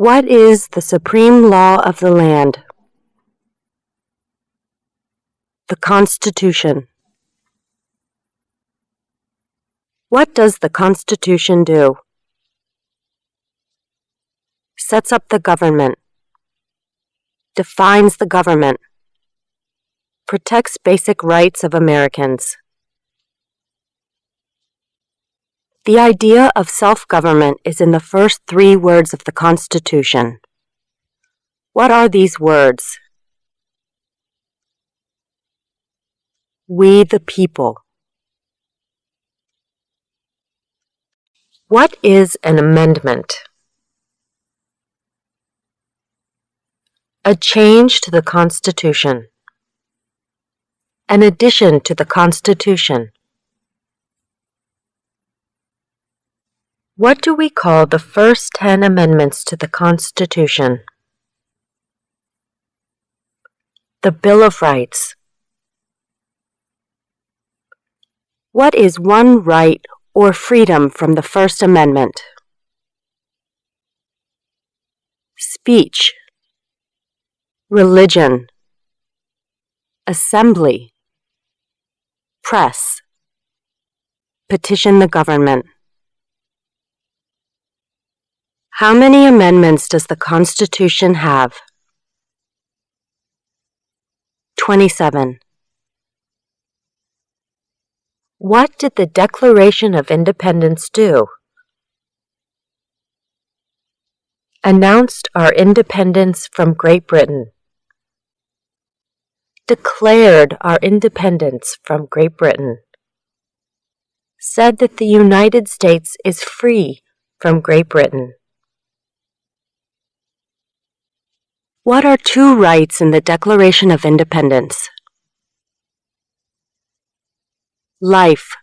What is the supreme law of the land? The Constitution. What does the Constitution do? Sets up the government. Defines the government. Protects basic rights of Americans. The idea of self-government is in the first 3 words of the Constitution. What are these words? We the people. What is an amendment? A change to the Constitution. An addition to the Constitution. What do we call the first 10 amendments to the Constitution? The Bill of Rights. What is one right or freedom from the First Amendment? Speech. Religion. Assembly. Press. Petition the government. How many amendments does the Constitution have? 27. What did the Declaration of Independence do? Announced our independence from Great Britain. Declared our independence from Great Britain. Said that the United States is free from Great Britain. What are 2 rights in the Declaration of Independence? Life,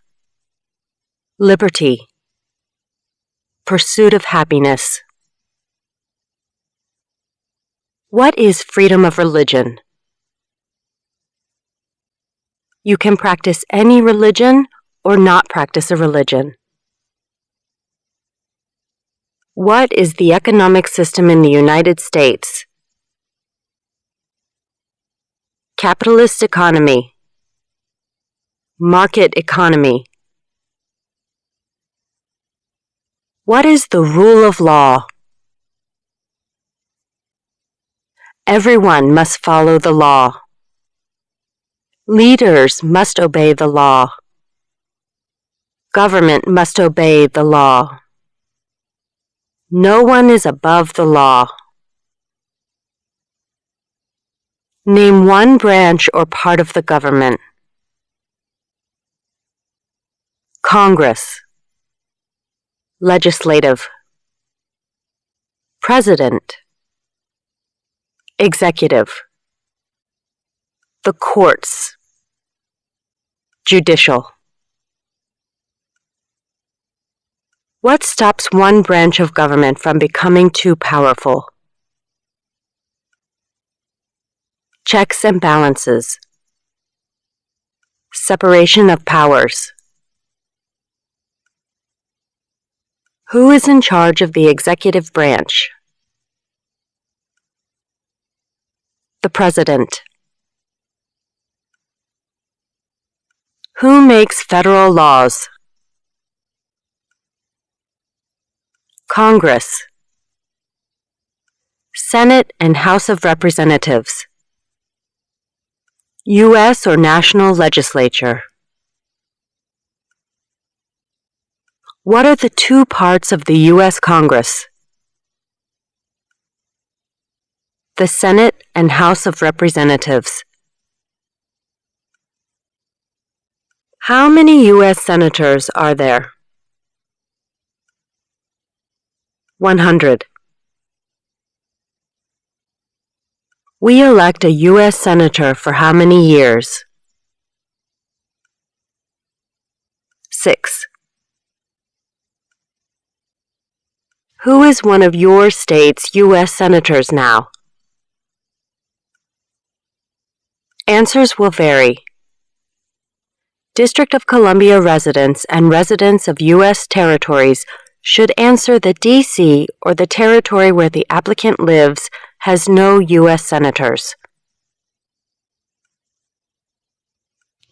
liberty, pursuit of happiness. What is freedom of religion? You can practice any religion or not practice a religion. What is the economic system in the United States? Capitalist economy. Market economy. What is the rule of law? Everyone must follow the law. Leaders must obey the law. Government must obey the law. No one is above the law. Name one branch or part of the government. Congress. Legislative. President. Executive. The courts. Judicial. What stops one branch of government from becoming too powerful? Checks and balances. Separation of powers. Who is in charge of the executive branch? The President. Who makes federal laws? Congress. Senate and House of Representatives. U.S. or national legislature. What are the 2 parts of the U.S. Congress? The Senate and House of Representatives. How many U.S. senators are there? 100. We elect a U.S. senator for how many years? 6. Who is one of your state's U.S. senators now? Answers will vary. District of Columbia residents and residents of U.S. territories should answer that D.C. or the territory where the applicant lives has no U.S. senators.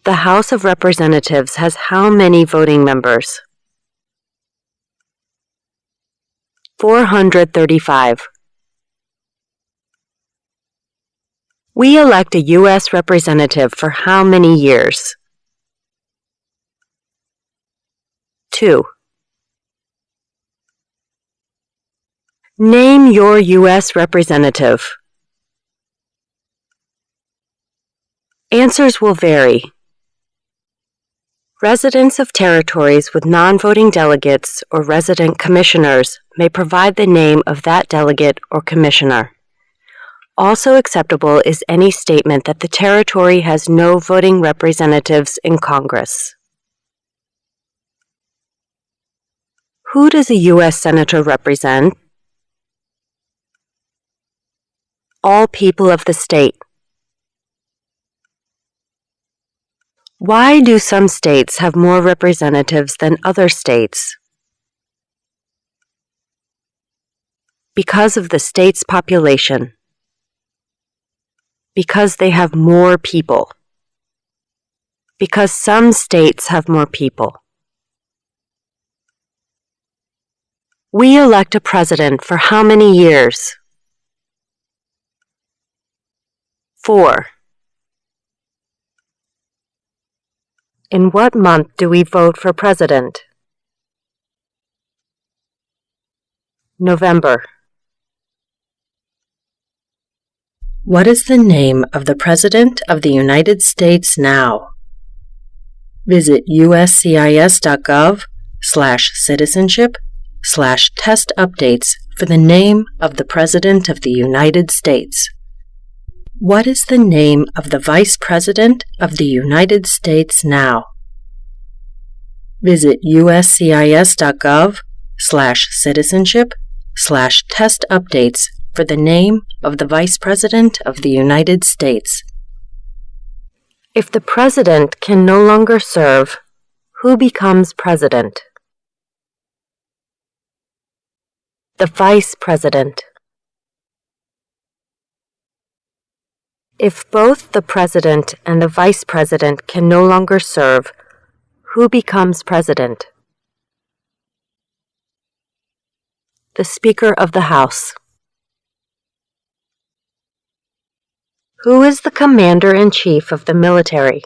The House of Representatives has how many voting members? 435. We elect a U.S. representative for how many years? 2. Name your U.S. representative. Answers will vary. Residents of territories with non-voting delegates or resident commissioners may provide the name of that delegate or commissioner. Also acceptable is any statement that the territory has no voting representatives in Congress. Who does a U.S. Senator represent? All people of the state. Why do some states have more representatives than other states? Because of the state's population. Because they have more people. Because some states have more people. We elect a president for how many years? 4. In what month do we vote for president? November. What is the name of the President of the United States now? Visit uscis.gov/citizenship/test updates for the name of the President of the United States. What is the name of the Vice President of the United States now? Visit uscis.gov/citizenship/test updates for the name of the Vice President of the United States. If the President can no longer serve, who becomes President? The Vice President. If both the President and the Vice President can no longer serve, who becomes President? The Speaker of the House. Who is the Commander-in-Chief of the military?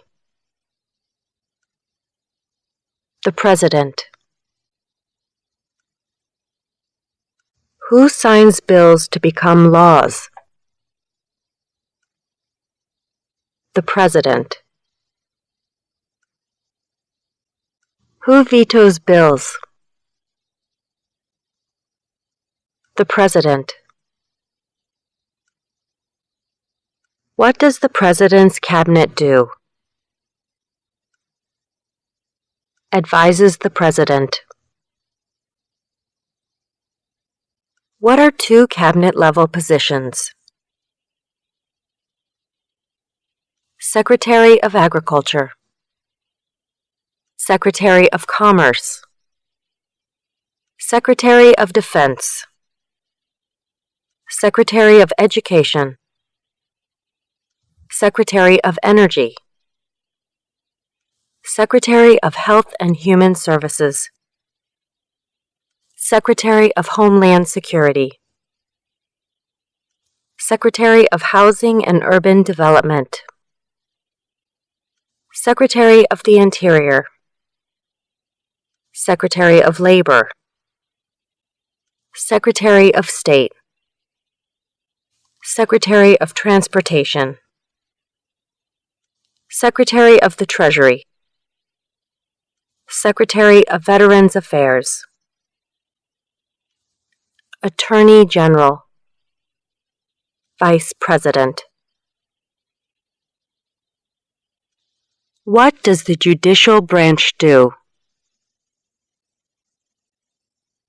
The President. Who signs bills to become laws? The President. Who vetoes bills? The President. What does the President's cabinet do? Advises the President. What are two cabinet-level positions? Secretary of Agriculture. Secretary of Commerce. Secretary of Defense. Secretary of Education. Secretary of Energy. Secretary of Health and Human Services. Secretary of Homeland Security. Secretary of Housing and Urban Development. Secretary of the Interior. Secretary of Labor. Secretary of State. Secretary of Transportation. Secretary of the Treasury. Secretary of Veterans Affairs. Attorney General. Vice President. What does the judicial branch do?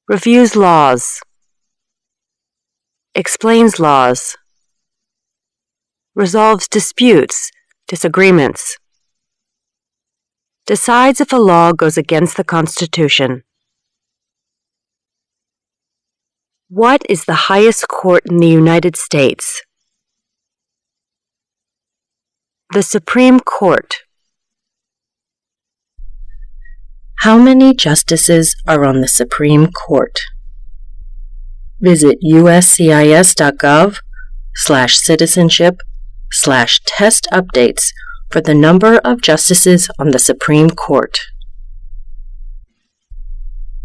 Reviews laws. Explains laws. Resolves disputes, disagreements. Decides if a law goes against the Constitution. What is the highest court in the United States? The Supreme Court. How many justices are on the Supreme Court? Visit uscis.gov/citizenship/test updates for the number of justices on the Supreme Court.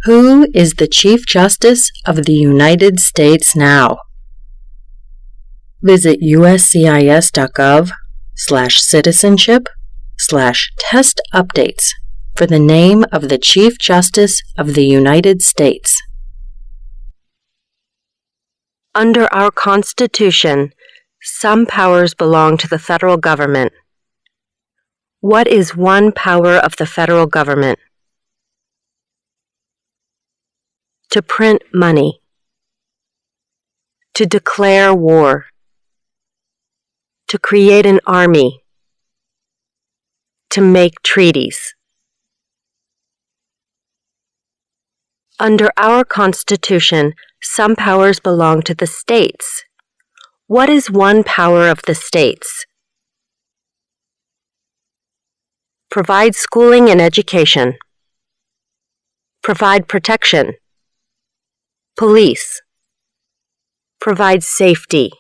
Who is the Chief Justice of the United States now? Visit uscis.gov/citizenship/test updates for the name of the Chief Justice of the United States. Under our Constitution, some powers belong to the federal government. What is one power of the federal government? To print money. To declare war. To create an army. To make treaties. Under our Constitution, some powers belong to the states. What is one power of the states? Provide schooling and education. Provide protection. Police. Provide safety.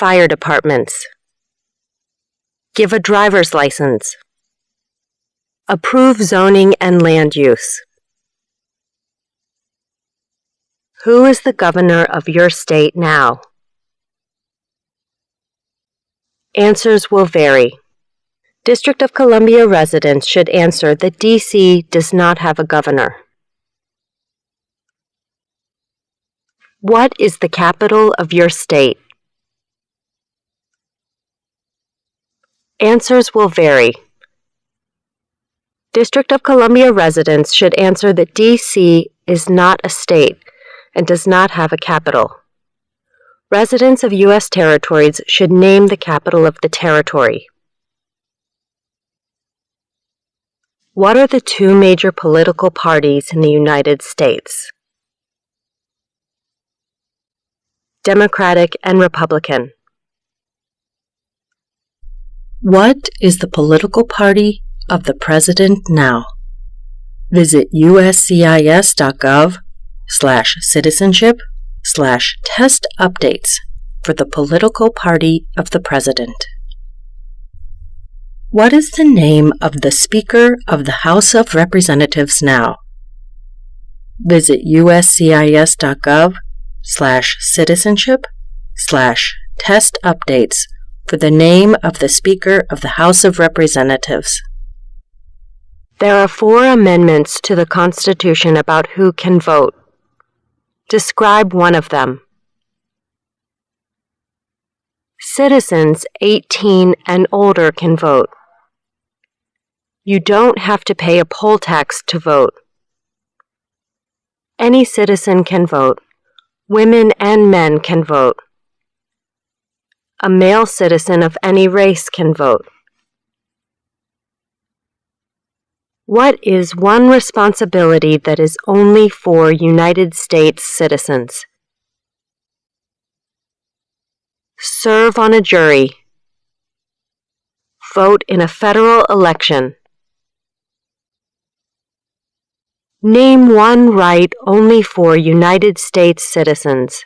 Fire departments. Give a driver's license. Approve zoning and land use. Who is the governor of your state now? Answers will vary. District of Columbia residents should answer that D.C. does not have a governor. What is the capital of your state? Answers will vary. District of Columbia residents should answer that D.C. is not a state and does not have a capital. Residents of U.S. territories should name the capital of the territory. What are the two major political parties in the United States? Democratic and Republican. What is the political party of the president now? Visit uscis.gov/citizenship/test updates for the political party of the president. What is the name of the Speaker of the House of Representatives now? Visit uscis.gov/citizenship/test updates for the name of the Speaker of the House of Representatives. There are 4 amendments to the Constitution about who can vote. Describe one of them. Citizens 18 and older can vote. You don't have to pay a poll tax to vote. Any citizen can vote. Women and men can vote. A male citizen of any race can vote. What is one responsibility that is only for United States citizens? Serve on a jury. Vote in a federal election. Name one right only for United States citizens.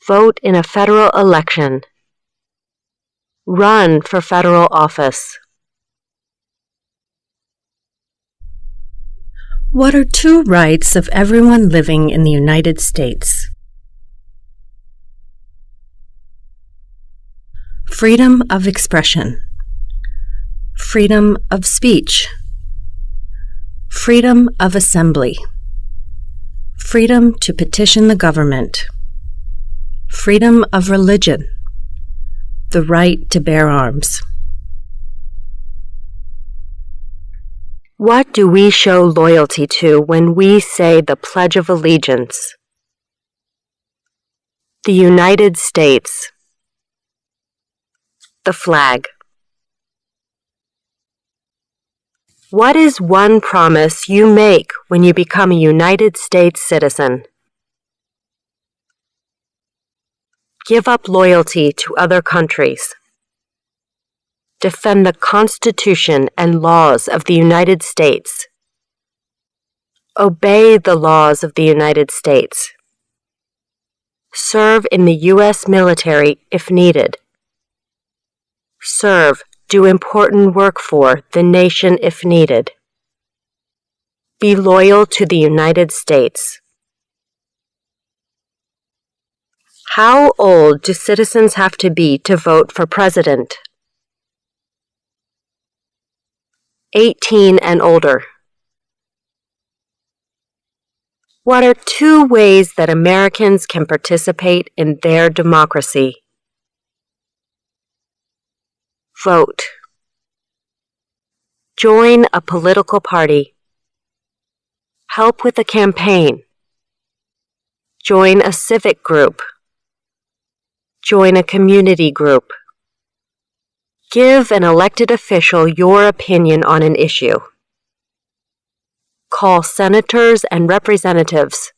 Vote in a federal election. Run for federal office. What are 2 rights of everyone living in the United States? Freedom of expression. Freedom of speech. Freedom of assembly. Freedom to petition the government. Freedom of religion. The right to bear arms. What do we show loyalty to when we say the Pledge of Allegiance? The United States. The flag. What is one promise you make when you become a United States citizen? Give up loyalty to other countries. Defend the Constitution and laws of the United States. Obey the laws of the United States. Serve in the U.S. military if needed. Serve, do important work for the nation if needed. Be loyal to the United States. How old do citizens have to be to vote for president? 18 and older. What are 2 ways that Americans can participate in their democracy? Vote. Join a political party. Help with a campaign. Join a civic group. Join a community group. Give an elected official your opinion on an issue. Call senators and representatives.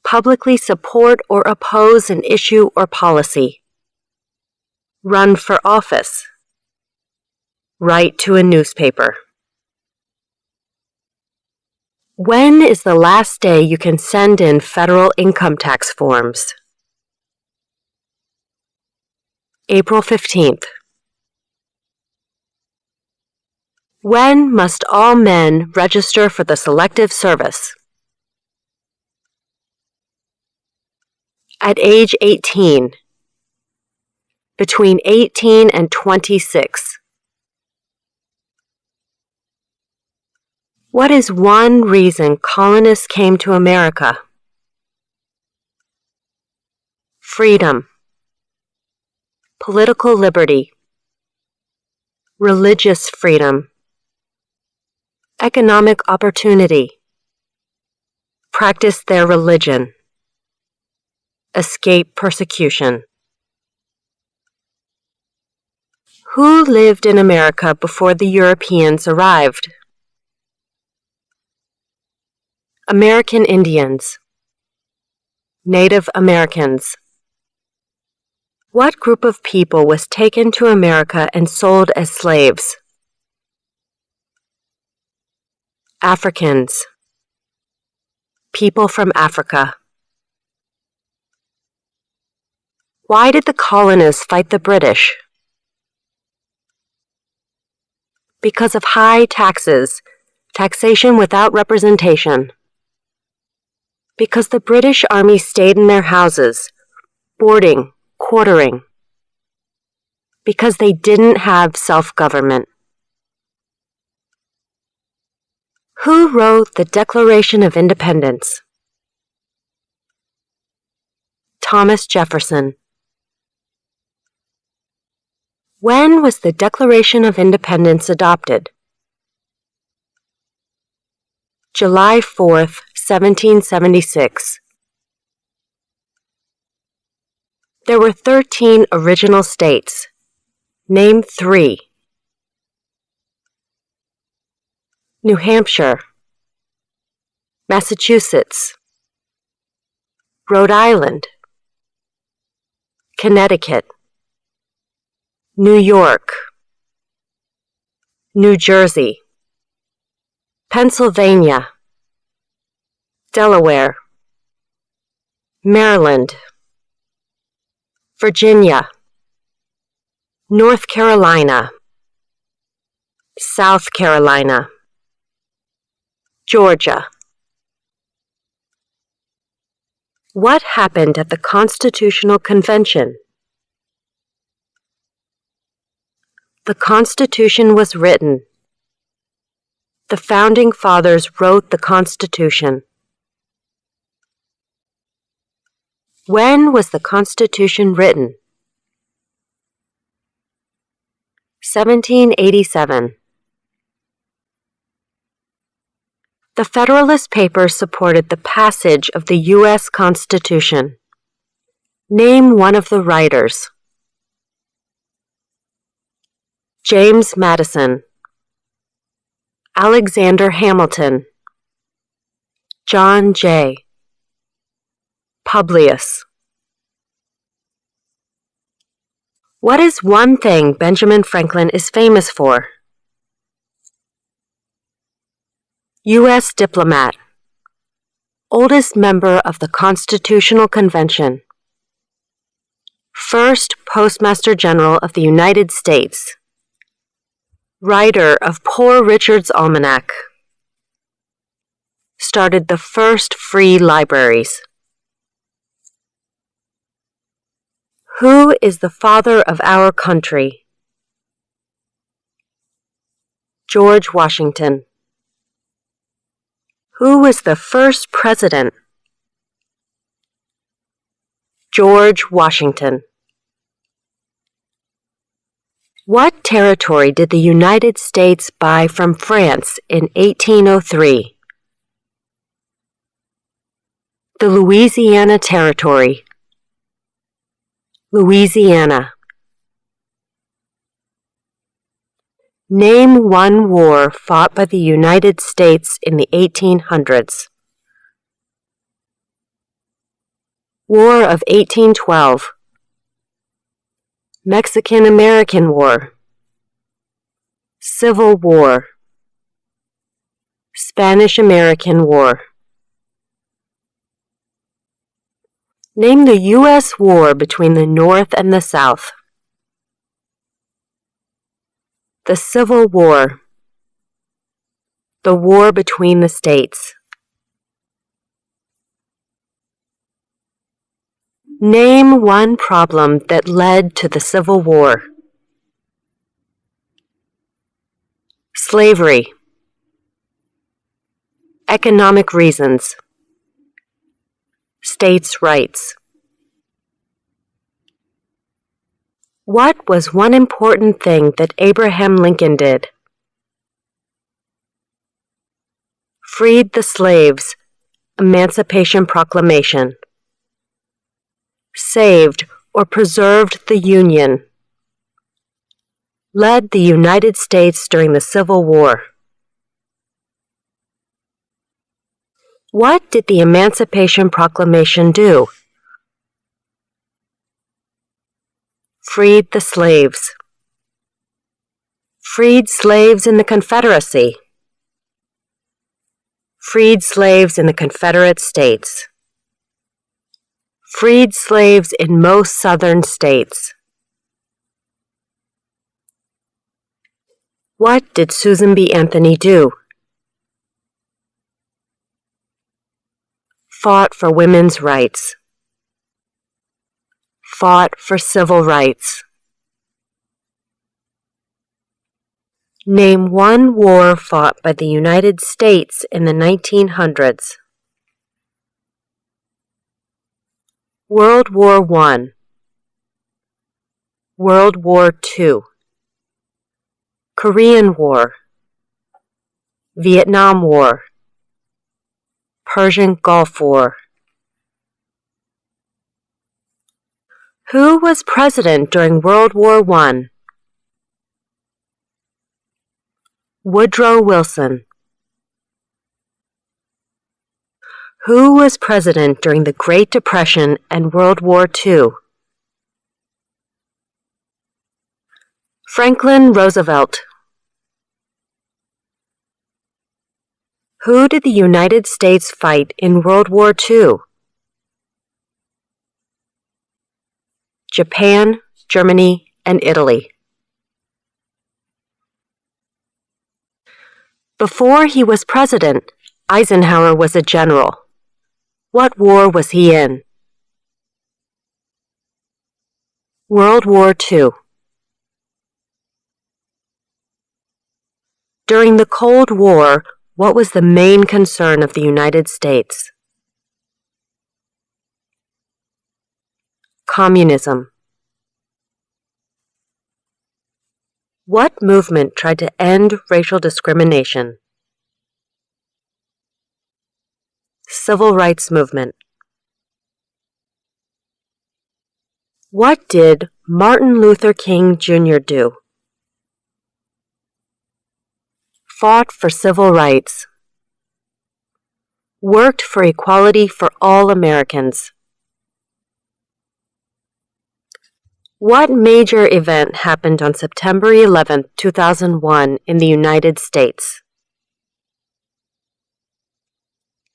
Publicly support or oppose an issue or policy. Run for office. Write to a newspaper. When is the last day you can send in federal income tax forms? April 15th. When must all men register for the Selective Service? At age 18. Between 18 and 26. What is one reason colonists came to America? Freedom. Political liberty. Religious freedom. Economic opportunity. Practice their religion. Escape persecution. Who lived in America before the Europeans arrived? American Indians. Native Americans. What group of people was taken to America and sold as slaves? Africans. People from Africa. Why did the colonists fight the British? Because of high taxes, taxation without representation. Because the British Army stayed in their houses, boarding, quartering. Because they didn't have self-government. Who wrote the Declaration of Independence? Thomas Jefferson. When was the Declaration of Independence adopted? July 4th, 1776. There were 13 original states. Name 3. New Hampshire, Massachusetts, Rhode Island, Connecticut, New York, New Jersey, Pennsylvania, Delaware, Maryland, Virginia, North Carolina, South Carolina, Georgia. What happened at the Constitutional Convention? The Constitution was written. The Founding Fathers wrote the Constitution. When was the Constitution written? 1787. The Federalist Papers supported the passage of the U.S. Constitution. Name one of the writers. James Madison. Alexander Hamilton, John Jay, Publius. What is one thing Benjamin Franklin is famous for? U.S. diplomat, oldest member of the Constitutional Convention, first Postmaster General of the United States, writer of Poor Richard's Almanac, started the first free libraries. Who is the father of our country? George Washington. Who was the first president? George Washington. What territory did the United States buy from France in 1803? The Louisiana Territory. Louisiana. Name one war fought by the United States in the 1800s. War of 1812. Mexican-American War. Civil War. Spanish-American War. Name the U.S. war between the North and the South. The Civil War. The war between the states. Name one problem that led to the Civil War. Slavery. Economic reasons. States' rights. What was one important thing that Abraham Lincoln did? Freed the slaves. Emancipation Proclamation. Saved or preserved the Union. Led the United States during the Civil War. What did the Emancipation Proclamation do? Freed the slaves. Freed slaves in the Confederacy. Freed slaves in the Confederate States. Freed slaves in most southern states. What did Susan B. Anthony do? Fought for women's rights. Fought for civil rights. Name one war fought by the United States in the 1900s. World War I. World War II. Korean War. Vietnam War. Persian Gulf War. Who was president during World War I? Woodrow Wilson. Who was president during the Great Depression and World War II? Franklin Roosevelt. Who did the United States fight in World War II? Japan, Germany, and Italy. Before he was president, Eisenhower was a general. What war was he in? World War II. During the Cold War, what was the main concern of the United States? Communism. What movement tried to end racial discrimination? Civil Rights Movement. What did Martin Luther King Jr. do? Fought for civil rights. Worked for equality for all Americans. What major event happened on September 11, 2001 in the United States?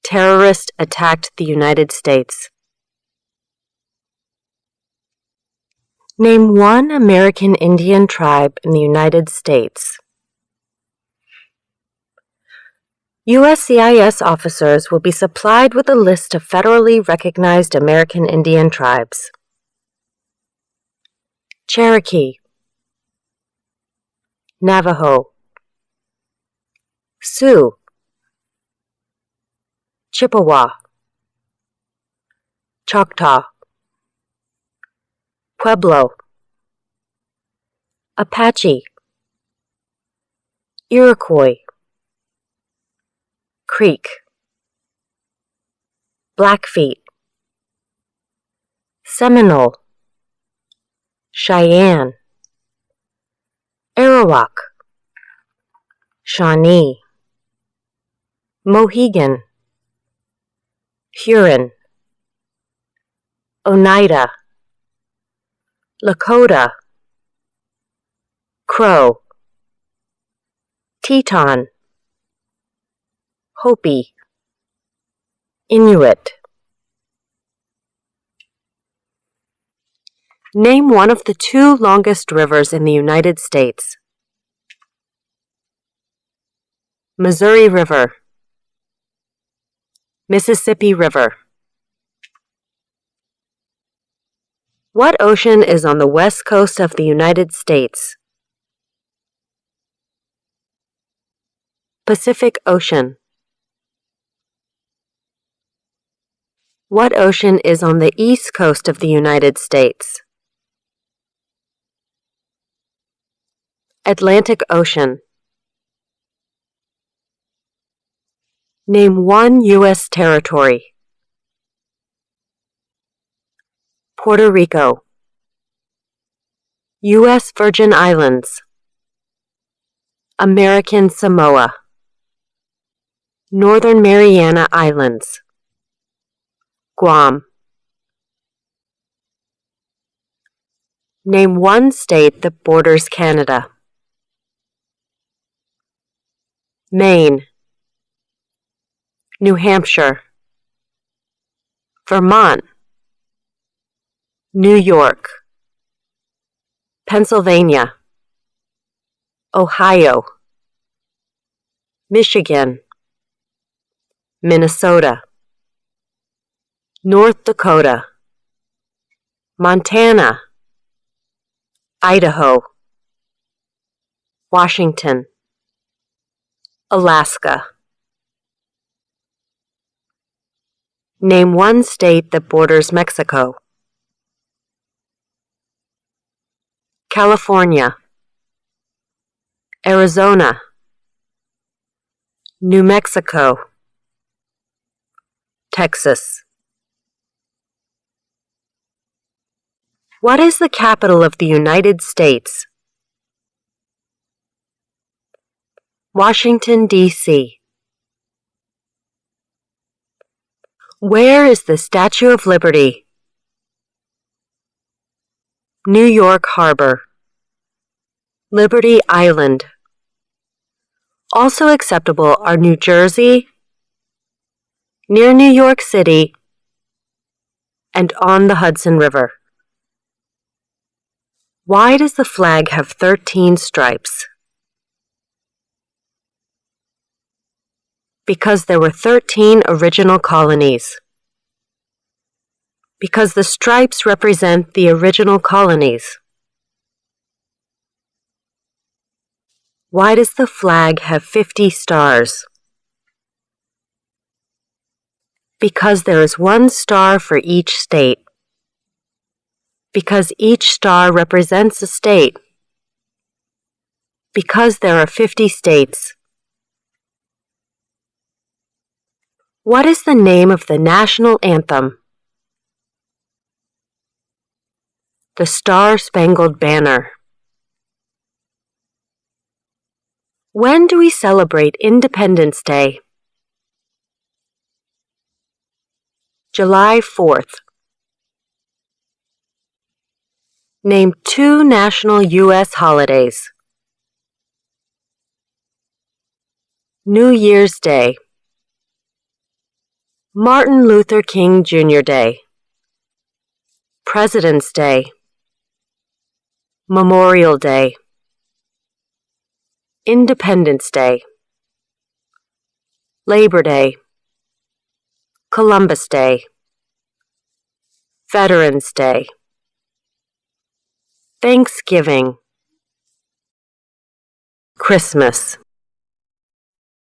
Terrorists attacked the United States. Name one American Indian tribe in the United States. USCIS officers will be supplied with a list of federally recognized American Indian tribes. Cherokee, Navajo, Sioux, Chippewa, Choctaw, Pueblo, Apache, Iroquois, Creek, Blackfeet, Seminole, Cheyenne, Arawak, Shawnee, Mohegan, Huron, Oneida, Lakota, Crow, Teton, Hopi, Inuit. Name one of the two longest rivers in the United States. Missouri River, Mississippi River. What ocean is on the west coast of the United States? Pacific Ocean. What ocean is on the east coast of the United States? Atlantic Ocean. Name one U.S. territory. Puerto Rico, U.S. Virgin Islands, American Samoa, Northern Mariana Islands, Guam. Name one state that borders Canada. Maine, New Hampshire, Vermont, New York, Pennsylvania, Ohio, Michigan, Minnesota, North Dakota, Montana, Idaho, Washington, Alaska. Name one state that borders Mexico. California, Arizona, New Mexico, Texas. What is the capital of the United States? Washington, D.C. Where is the Statue of Liberty? New York Harbor, Liberty Island. Also acceptable are New Jersey, near New York City, and on the Hudson River. Why does the flag have 13 stripes? Because there were 13 original colonies. Because the stripes represent the original colonies. Why does the flag have 50 stars? Because there is one star for each state. Because each star represents a state. Because there are 50 states. What is the name of the national anthem? The Star-Spangled Banner. When do we celebrate Independence Day? July 4th. Name 2 national U.S. holidays. New Year's Day, Martin Luther King Jr. Day, President's Day, Memorial Day, Independence Day, Labor Day, Columbus Day, Veterans Day, Thanksgiving, Christmas.